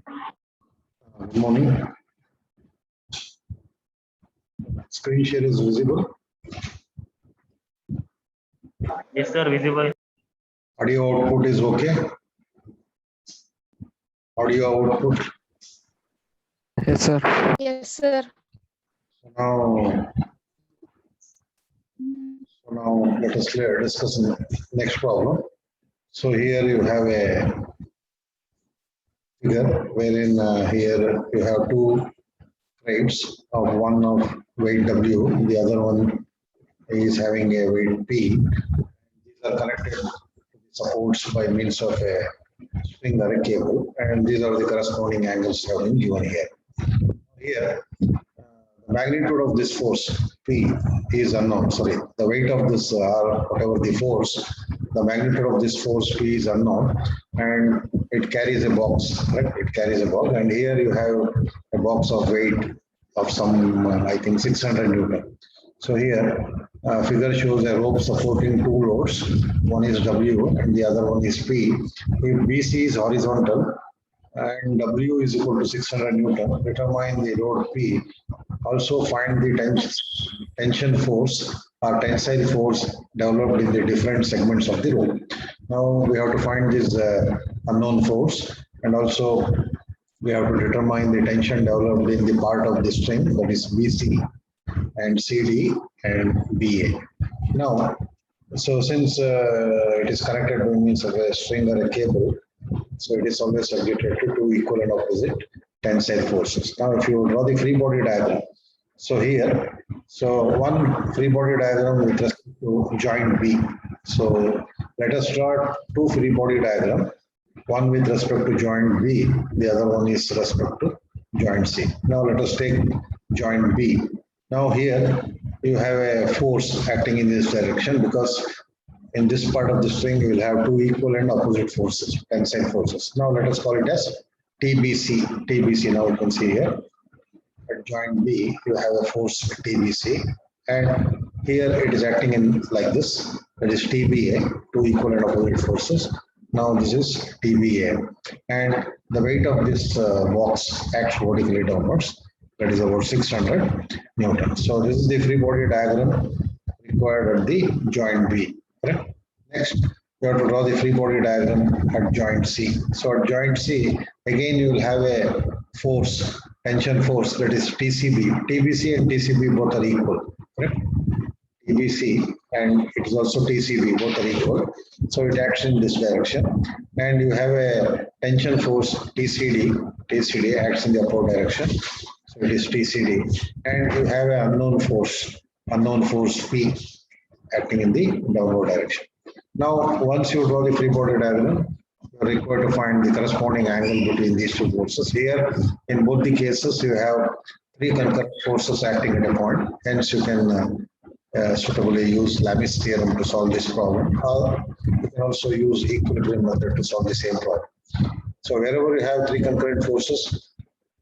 Good morning. Screen share is visible. Yes, sir, visible. Audio output is okay. Audio output. Yes, sir. Yes, sir. Now let us discuss the next problem. So here you have a figure wherein here you have two crates of one of weight W, the other one is having a weight P. These are connected to the supports by means of a string or a cable, and these are the corresponding angles have been given here. Here, the magnitude of this force P is unknown. Sorry, the weight of this or whatever the force, the magnitude of this force P is unknown, and it carries a box. Right? It carries a box, and here you have a box of weight of some I think 600 Newton. So here, figure shows a rope supporting two loads. One is W and the other one is P. If BC is horizontal and W is equal to 600 Newton, determine the load P. Also find the tension force or tensile force developed in the different segments of the rope. Now we have to find this unknown force, and also we have to determine the tension developed in the part of the string, that is BC and CD and BA. Now, so since it is connected by means of a string or a cable, so it is always subjected to two equal and opposite tensile forces. Now, if you draw the free body diagram, so here, so one free body diagram with respect to joint B. So let us draw two free body diagram, one with respect to joint B, the other one is respect to joint C. Now let us take joint B. Now here you have a force acting in this direction, because in this part of the string you will have two equal and opposite forces, tensile forces. Now let us call it as TBC. TBC, now you can see here at joint B you have a force TBC, and here it is acting in like this, that is TBA, two equal and opposite forces. Now this is TBA, and the weight of this box acts vertically downwards, that is about 600 Newton. So this is the free body diagram required at the joint B. Correct? Next, you have to draw the free body diagram at joint C. So at joint C, again you will have a force, tension force, that is TCB. TBC and TCB both are equal. Correct? TBC and it is also TCB, both are equal. So it acts in this direction. And you have a tension force TCD. TCD acts in the upward direction. So it is TCD. And you have an unknown force P acting in the downward direction. Now, once you draw the free body diagram, you are required to find the corresponding angle between these two forces. Here, in both the cases, you have three concurrent forces acting at a point. Hence, you can suitably use Lamis theorem to solve this problem, or you can also use equilibrium method to solve the same problem. So wherever you have three concurrent forces,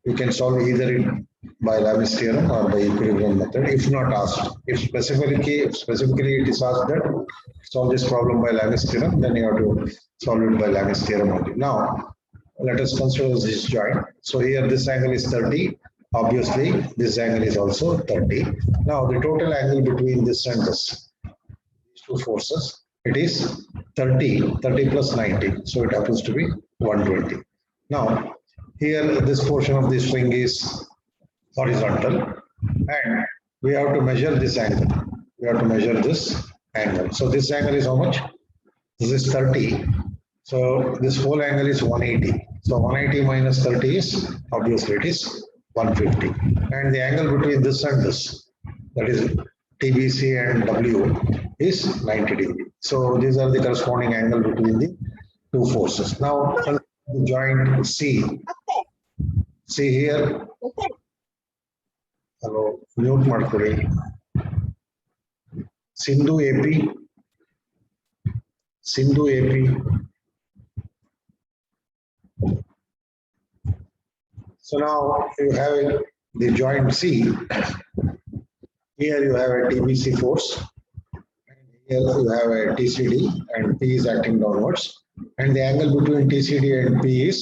you can solve either it by Lamis theorem or by equilibrium method, if not asked. If specifically it is asked that solve this problem by Lamis theorem, then you have to solve it by Lamis theorem only. Now, let us consider this joint. So here this angle is 30. Obviously, this angle is also 30. Now, the total angle between this and this, these two forces, it is 30 plus 90. So it happens to be 120. Now, here this portion of the string is horizontal, and we have to measure this angle. We have to measure this angle. So this angle is how much? This is 30. So this whole angle is 180. So 180 minus 30 is, obviously it is 150. And the angle between this and this, that is TBC and W, is 90 degree. So these are the corresponding angle between the two forces. Now the joint C. See here. Hello, mute ಮಾಡ್ಕೊಳ್ಳಿ. Sindhu AP. Sindhu AP. So now you have the joint C. Here you have a TBC force. And here you have a TCD, and P is acting downwards. And the angle between TCD and P is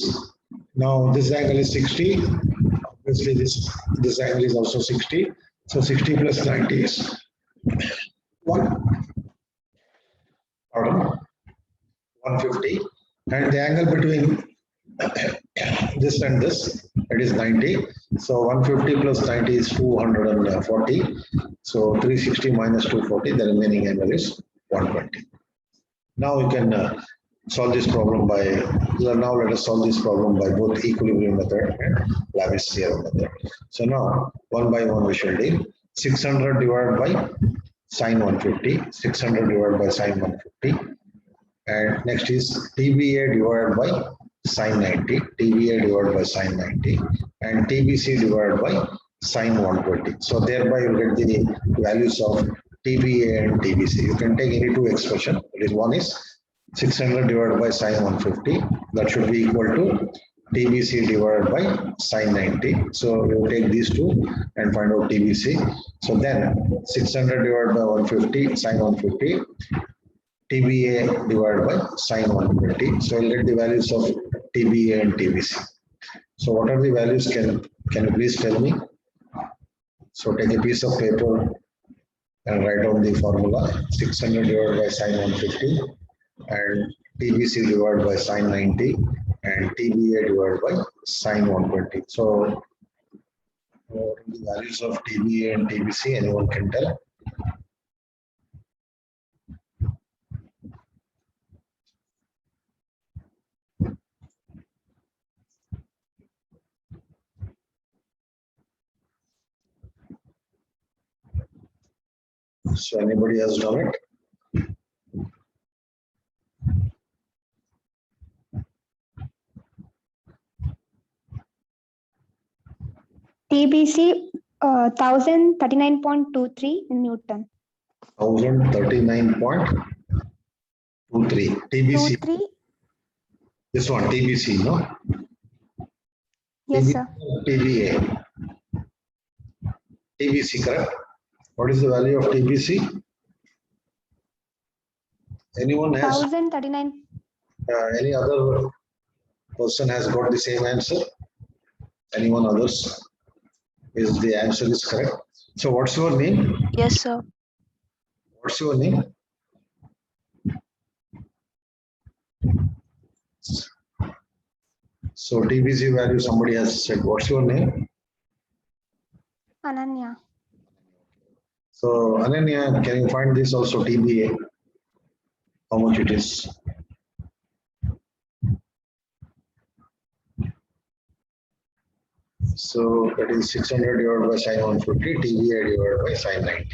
Now this angle is 60. Obviously this angle is also 60. So 60 plus 90 is 150. And the angle between this and this, it is 90. So 150 plus 90 is 240. So 360 minus 240, the remaining angle is 120. Now you can solve this problem by, now let us solve this problem by both equilibrium method and Lamis theorem method. So now one by one we shall deal. 600 divided by sine 150, 600 divided by sine 150. And next is TBA divided by sine 90, TBA divided by sine 90, and TBC divided by sine 120. So thereby you get the values of TBA and TBC. You can take any two expression. That is, one is 600 divided by sine 150. That should be equal to TBC divided by sine 90. So you take these two and find out TBC. So then 600 divided by 150 sine 150. TBA divided by sine 120. So I'll get the values of TBA and TBC. So what are the values? Can you please tell me? So take a piece of paper and write down the formula. 600 divided by sine 150 and TBC divided by sine 90 and TBA divided by sine 120. So what are the values of TBA and TBC? Anyone can tell? So anybody has done it? TBC 1039.23 in Newton. 1039.23. TBC. 23? This one, TBC, no? Yes, TBC, sir. TBA. TBC, correct? What is the value of TBC? Anyone has? 1039. Any other person has got the same answer? Anyone others? Is the answer is correct? So what's your name? Yes, sir. What's your name? So TBC value somebody has said. What's your name? Ananya. So Ananya, can you find this also TBA? How much it is? So that is 600 divided by sine 150, TBA divided by sine 90.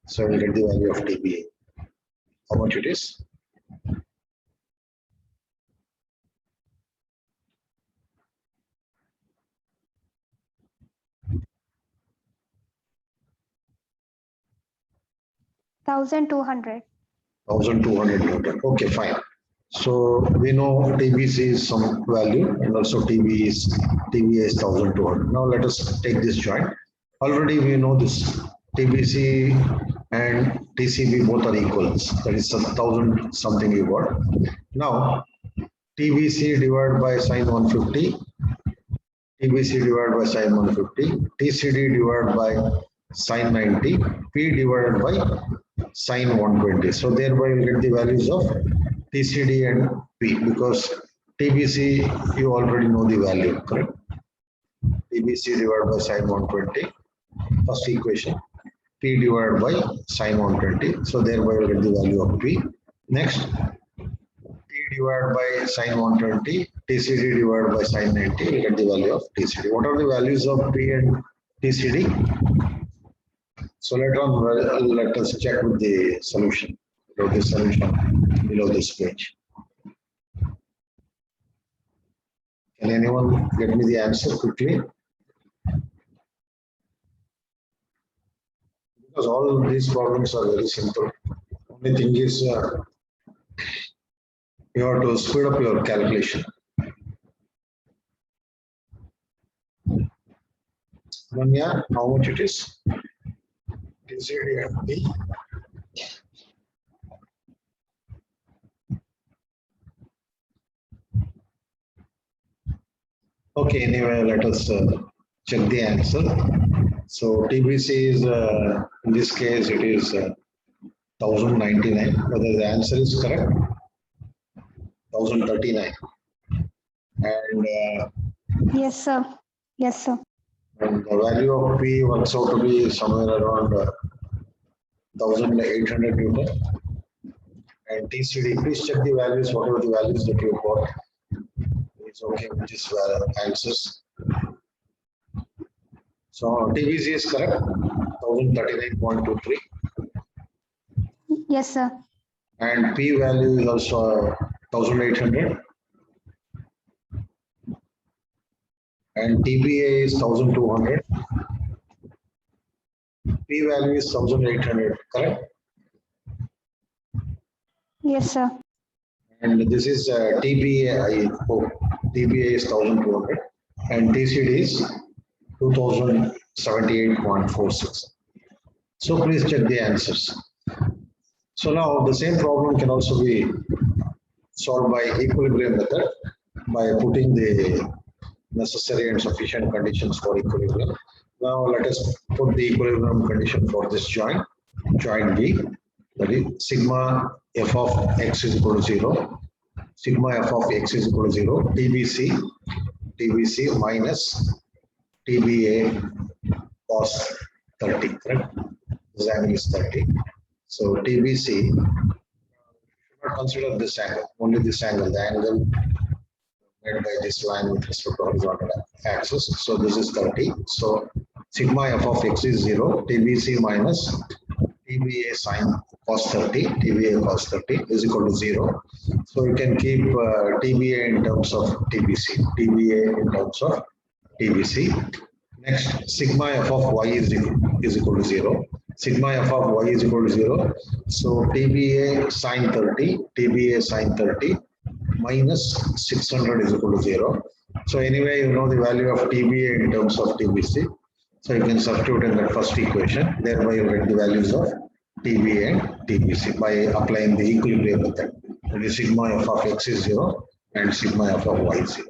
So we'll get the value of TBA. How much it is? $1,200. 1200 Newton. Okay, fine. So we know TBC is some value and also TBA is 1200. Now let us take this joint. Already we know this TBC and TCB both are equals. That is 1000 something you got. Now TBC divided by sine 150, TBC divided by sine 150, TCD divided by sine 90, P divided by sine 120. So thereby you get the values of TCD and P, because TBC you already know the value, correct? TBC divided by sine 120, first equation, P divided by sine 120. So thereby you get the value of P. Next, P divided by sine 120, TCD divided by sine 90, you get the value of TCD. What are the values of P and TCD? So later on, let us check with the solution. Below the solution below this page. Can anyone get me the answer quickly? Because all these problems are very simple. Only thing is you have to speed up your calculation. Manya, how much it is? TCD and P. Okay, anyway, let us check the answer. So TBC is, in this case, it is 1099. Whether the answer is correct, 1039. And, Yes, sir. Yes, sir. and the value of P works out to be somewhere around 1800 Newton. And TCD, please check the values, whatever the values that you got. It's okay with this answers. So TBC is correct, 1039.23. Yes, sir. And P value is also 1800. And TBA is 1200. P value is 1800, correct? Yes, sir. And this is TBA, I hope. TBA is 1200. And TCD is 2078.46. So please check the answers. So now the same problem can also be solved by equilibrium method by putting the necessary and sufficient conditions for equilibrium. Now let us put the equilibrium condition for this joint B, that is sigma f of x is equal to 0, sigma f of x is equal to 0, TBC minus TBA cos 30, correct? This angle is 30. So TBC, should not consider this angle, only this angle, the angle made by this line with respect to horizontal axis. So this is 30. So sigma f of x is 0, TBC minus TBA sine cos 30, TBA cos 30 is equal to 0. So you can keep TBA in terms of TBC, TBA in terms of TBC. Next, sigma f of y is equal to 0. Sigma f of y is equal to 0. So TBA sine 30, TBA sine 30 minus 600 is equal to 0. So anyway, you know the value of TBA in terms of TBC. So you can substitute in that first equation. Thereby you get the values of TBA and TBC by applying the equilibrium method. That is sigma f of x is 0 and sigma f of y is 0.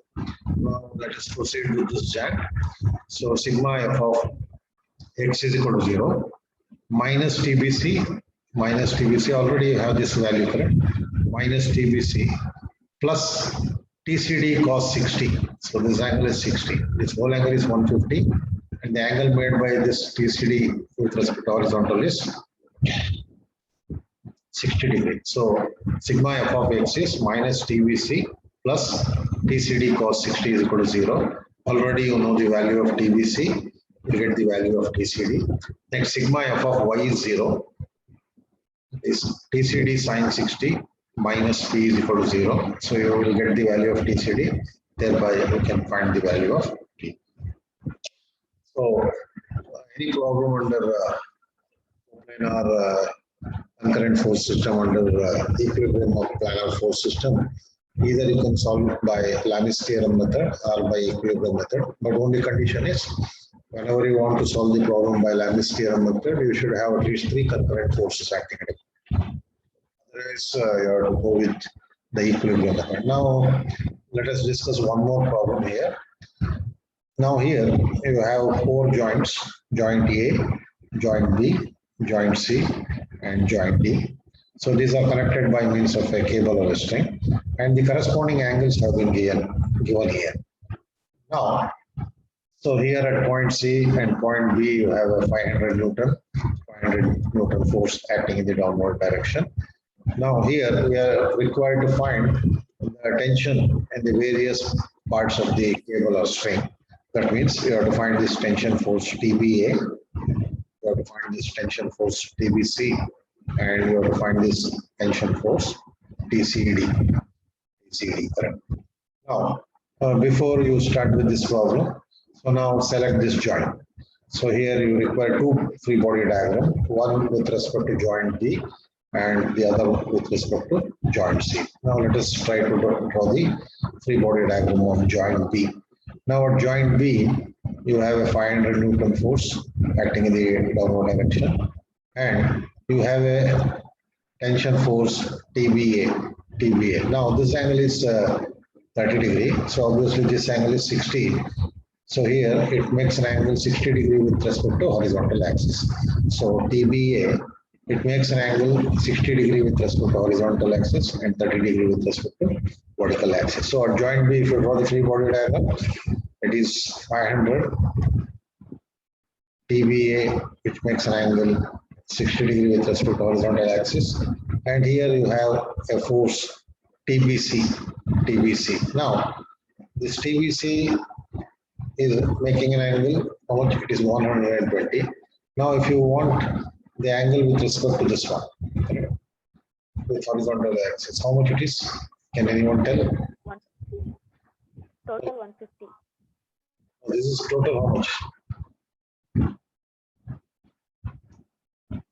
Now let us proceed with this JAG. So sigma f of x is equal to 0 minus TBC already you have this value, correct? Minus TBC plus TCD cos 60. So this angle is 60. This whole angle is 150. And the angle made by this TCD with respect to horizontal is 60 degrees. So sigma f of x is minus TBC plus TCD cos 60 is equal to 0. Already you know the value of TBC. You get the value of TCD. Next, sigma f of y is 0. Is TCD sine 60 minus P is equal to 0. So you will get the value of TCD. Thereby you can find the value of T. So any problem under planar concurrent force system, under equilibrium of planar force system, either you can solve it by Lamis theorem method or by equilibrium method. But only condition is whenever you want to solve the problem by Lamis theorem method, you should have at least 3 concurrent forces acting at it. Otherwise, you have to go with the equilibrium method. Now, let us discuss one more problem here. Now here, you have 4 joints, joint A, joint B, joint C, and joint D. So these are connected by means of a cable or a string, and the corresponding angles have been given here. Now, so here at point C and point B, you have a 500 Newton force acting in the downward direction. Now here we are required to find the tension in the various parts of the cable or string. That means you have to find this tension force TBA, you have to find this tension force TBC, and you have to find this tension force TCD. Correct. Now, before you start with this problem, so now select this joint. So here you require 2 free body diagrams, one with respect to joint B and the other with respect to joint C. Now let us try to draw the free body diagram of joint B. Now at joint B, you have a 500 Newton force acting in the downward direction, and you have a tension force TBA. Now this angle is 30 degree. So obviously this angle is 60. So here it makes an angle 60 degree with respect to horizontal axis. So TBA, it makes an angle 60 degree with respect to horizontal axis and 30 degree with respect to vertical axis. So at joint B, if you draw the free body diagram, it is 500 TBA, which makes an angle 60 degree with respect to horizontal axis. And here you have a force TBC. Now, this TBC is making an angle, how much? It is 120. Now, if you want the angle with respect to this one, correct? With horizontal axis, how much it is? Can anyone tell? 150. Total 150. This is total how much?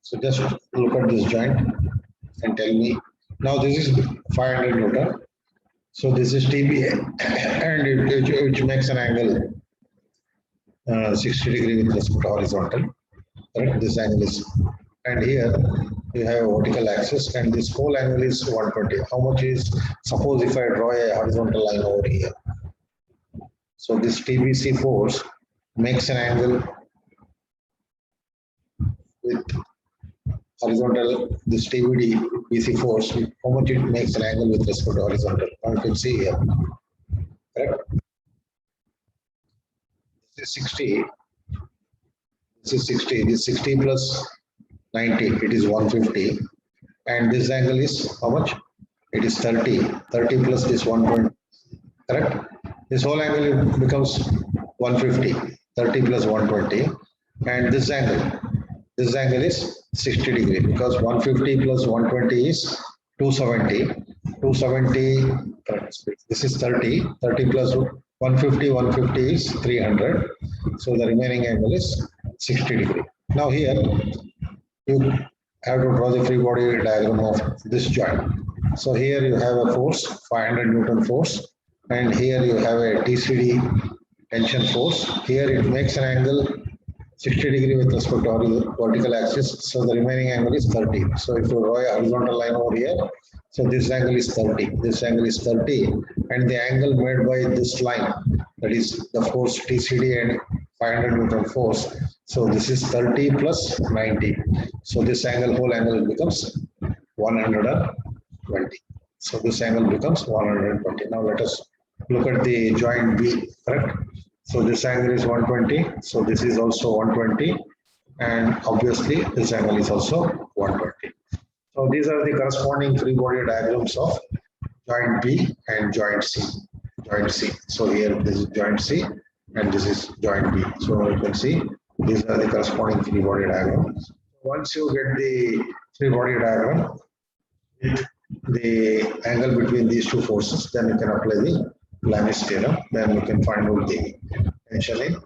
So just look at this joint and tell me. Now this is 500 Newton. So this is TBA and it makes an angle 60 degree with respect to horizontal. Correct? This angle is, and here you have a vertical axis and this whole angle is 120. How much is, suppose if I draw a horizontal line over here. So this TBC force makes an angle with horizontal, this TBC force, how much it makes an angle with respect to horizontal. Now you can see here, correct? This is 60, this is 60, this 60 plus 90, it is 150. And this angle is how much? It is 30, 30 plus this 120, correct? This whole angle becomes 150, 30 plus 120. And this angle is 60 degree because 150 plus 120 is 270. 270, correct. This is 30, 30 plus 150 is 300. So the remaining angle is 60 degree. Now here you have to draw the free body diagram of this joint. So here you have a force, 500 Newton force, and here you have a TCD tension force. Here it makes an angle 60 degree with respect to vertical axis. So the remaining angle is 30. So if you draw a horizontal line over here, so this angle is 30. This angle is 30. And the angle made by this line, that is the force TCD and 500 Newton force. So this is 30 plus 90. So this angle, whole angle becomes 120. So this angle becomes 120. Now let us look at the joint B, correct? So this angle is 120. So this is also 120. And obviously this angle is also 120. So these are the corresponding free body diagrams of joint B and joint C. Joint C. So here this is joint C and this is joint B. So you can see these are the corresponding free body diagrams. Once you get the free body diagram with the angle between these two forces, then you can apply the Lamis theorem. Then you can find out the tension in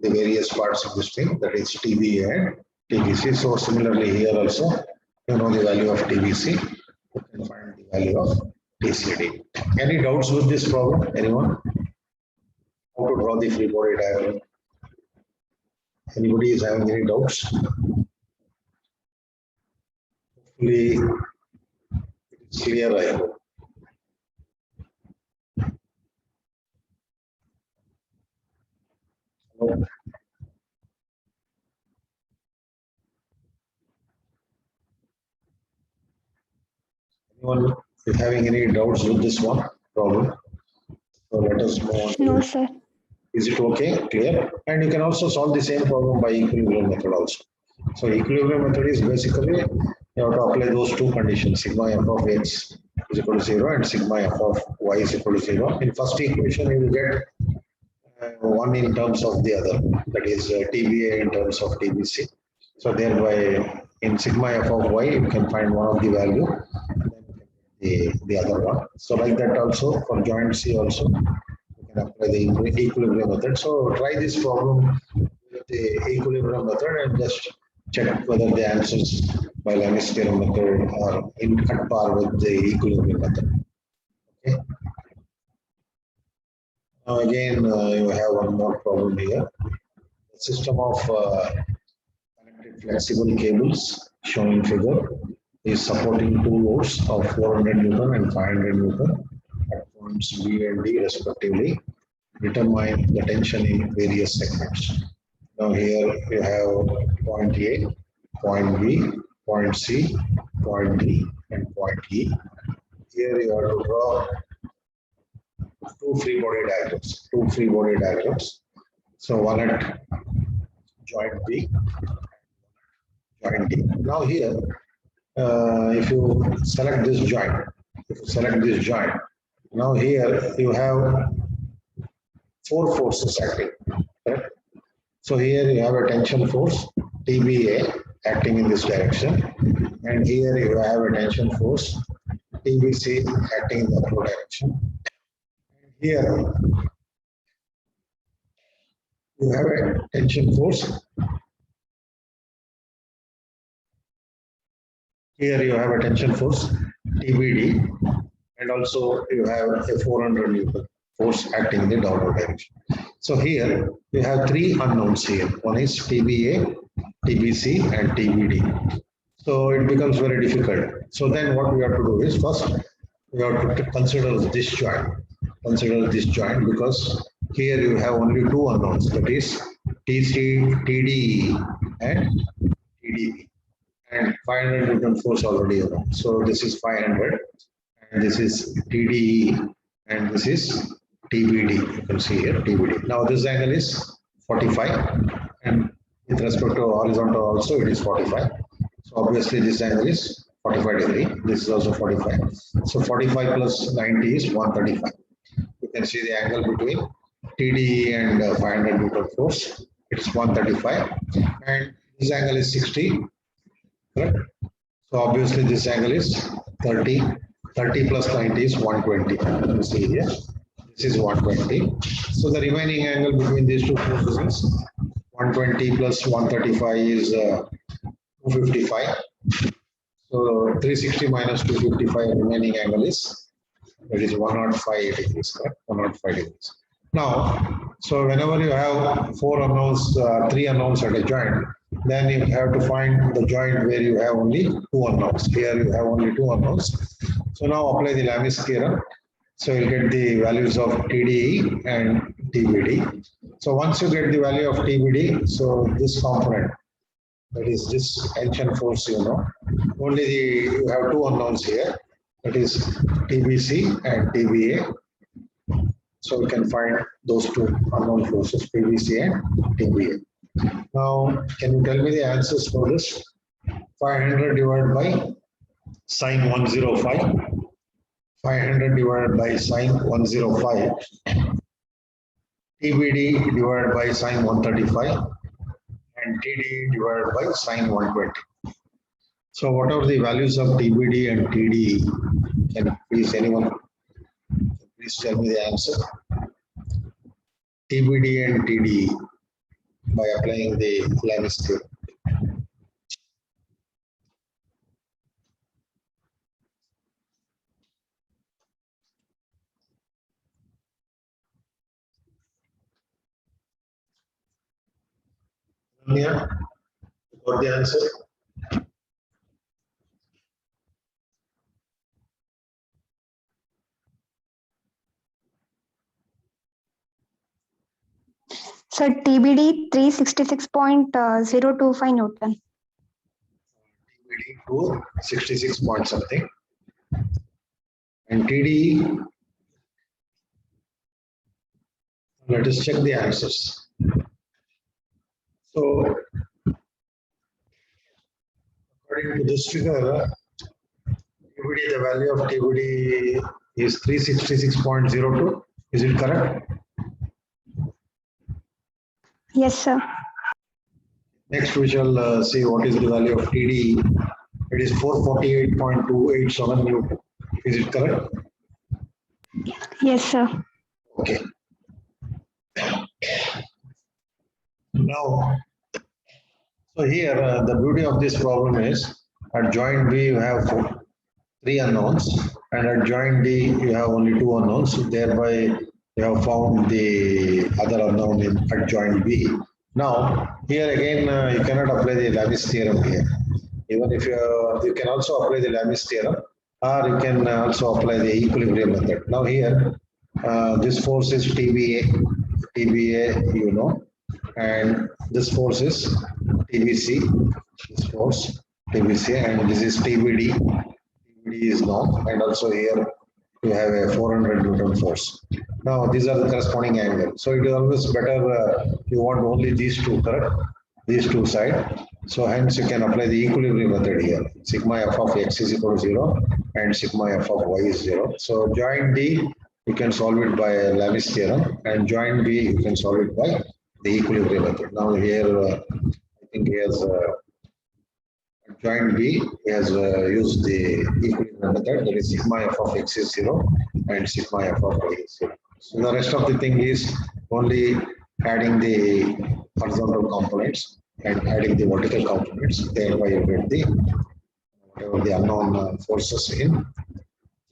the various parts of this thing, that is TBA and TBC. So similarly here also, you know the value of TBC, you can find the value of TCD. Any doubts with this problem? Anyone? How to draw the free body diagram? Anybody is having any doubts? Hopefully it's clear, I hope. Hello? Anyone is having any doubts with this one problem? So let us move on. No, sir. Is it okay? Clear? And you can also solve the same problem by equilibrium method also. So equilibrium method is basically you have to apply those two conditions, sigma f of x is equal to 0 and sigma f of y is equal to 0. In first equation, you will get one in terms of the other, that is TBA in terms of TBC. So thereby in sigma f of y, you can find one of the value, the other one. So like that also for joint C also, you can apply the equilibrium method. So try this problem with the equilibrium method and just check whether the answers by Lamis theorem method are at par with the equilibrium method. Okay. Now again, you have one more problem here. The system of connected flexible cables shown in figure is supporting two loads of 400 Newton and 500 Newton at points B and D respectively. Determine the tension in various segments. Now here you have point A, point B, point C, point D, and point E. Here you have to draw two free body diagrams. So one at joint B, joint D. Now here, if you select this joint, now here you have four forces acting. Correct? So here you have a tension force TBA acting in this direction, and here you have a tension force TBC acting in the other direction. Here you have a tension force. Here you have a tension force TBD, and also you have a 400 Newton force acting in the downward direction. So here you have three unknowns here. One is TBA, TBC, and TBD. So it becomes very difficult. So then what we have to do is first we have to consider this joint. Consider this joint because here you have only two unknowns, that is TC, TDE, and TDP. And 500 Newton force already around. So this is 500, and this is TDE, and this is TBD. You can see here TBD. Now this angle is 45, and with respect to horizontal also it is 45. So obviously this angle is 45 degree. This is also 45. So 45 plus 90 is 135. You can see the angle between TDE and 500 Newton force. It's 135, and this angle is 60. Correct? So obviously this angle is 30. 30 plus 90 is 120. You can see here. This is 120. So the remaining angle between these two forces is 120 plus 135 is 255. So 360 minus 255 remaining angle is, that is 105 degrees, correct? 105 degrees. Now, so whenever you have four unknowns, three unknowns at a joint, then you have to find the joint where you have only two unknowns. Here you have only two unknowns. So now apply the Lamis theorem. So you'll get the values of TDE and TBD. So once you get the value of TBD, so this component, that is this tension force, you know, only you have two unknowns here, that is TBC and TBA. So we can find those two unknown forces, TBC and TBA. Now, can you tell me the answers for this? 500 divided by sine 105. 500 divided by sine 105. TBD divided by sine 135. And TD divided by sine 120. So what are the values of TBD and TD? Can please anyone please tell me the answer? TBD and TD by applying the Lamis theorem. Yeah, got the answer? So TBD 366.025 Newton. TBD to 66 point something. And TDE, let us check the answers. So, according to this figure, TBD, the value of TBD is 366.02. Is it correct? Yes, sir. Next, we shall see what is the value of TDE. It is 448.287 Newton. Is it correct? Yes, sir. Okay. Now, so here the beauty of this problem is at joint B you have three unknowns, and at joint D you have only two unknowns. Thereby you have found the other unknown at joint B. Now here again you cannot apply the Lamis theorem here. Even if you can also apply the Lamis theorem, or you can also apply the equilibrium method. Now here, this force is TBA, you know, and this force is TBC, this force TBC, and this is TBD. TBD is known, and also here you have a 400 Newton force. Now these are the corresponding angles. So it is always better you want only these two, correct? These two sides. So hence you can apply the equilibrium method here. Sigma f of x is equal to 0 and sigma f of y is 0. So joint D, you can solve it by Lamis theorem, and joint B, you can solve it by the equilibrium method. Now here, I think he has joint B, he has used the equilibrium method, that is sigma f of x is 0 and sigma f of y is 0. So the rest of the thing is only adding the horizontal components and adding the vertical components, thereby you get the whatever the unknown forces in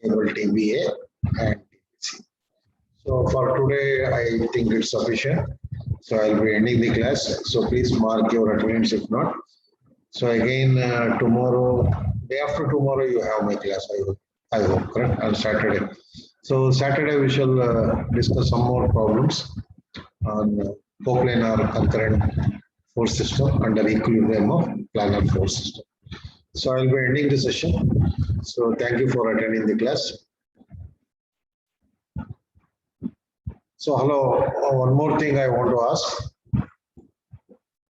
cable TBA and TBC. So for today, I think it's sufficient. So I'll be ending the class. So please mark your attendance if not. So again, tomorrow, day after tomorrow, you have my class, I hope, correct? On Saturday. So Saturday, we shall discuss some more problems on coplanar concurrent force system under equilibrium of planar force system. So I'll be ending the session. So thank you for attending the class. So hello, one more thing I want to ask.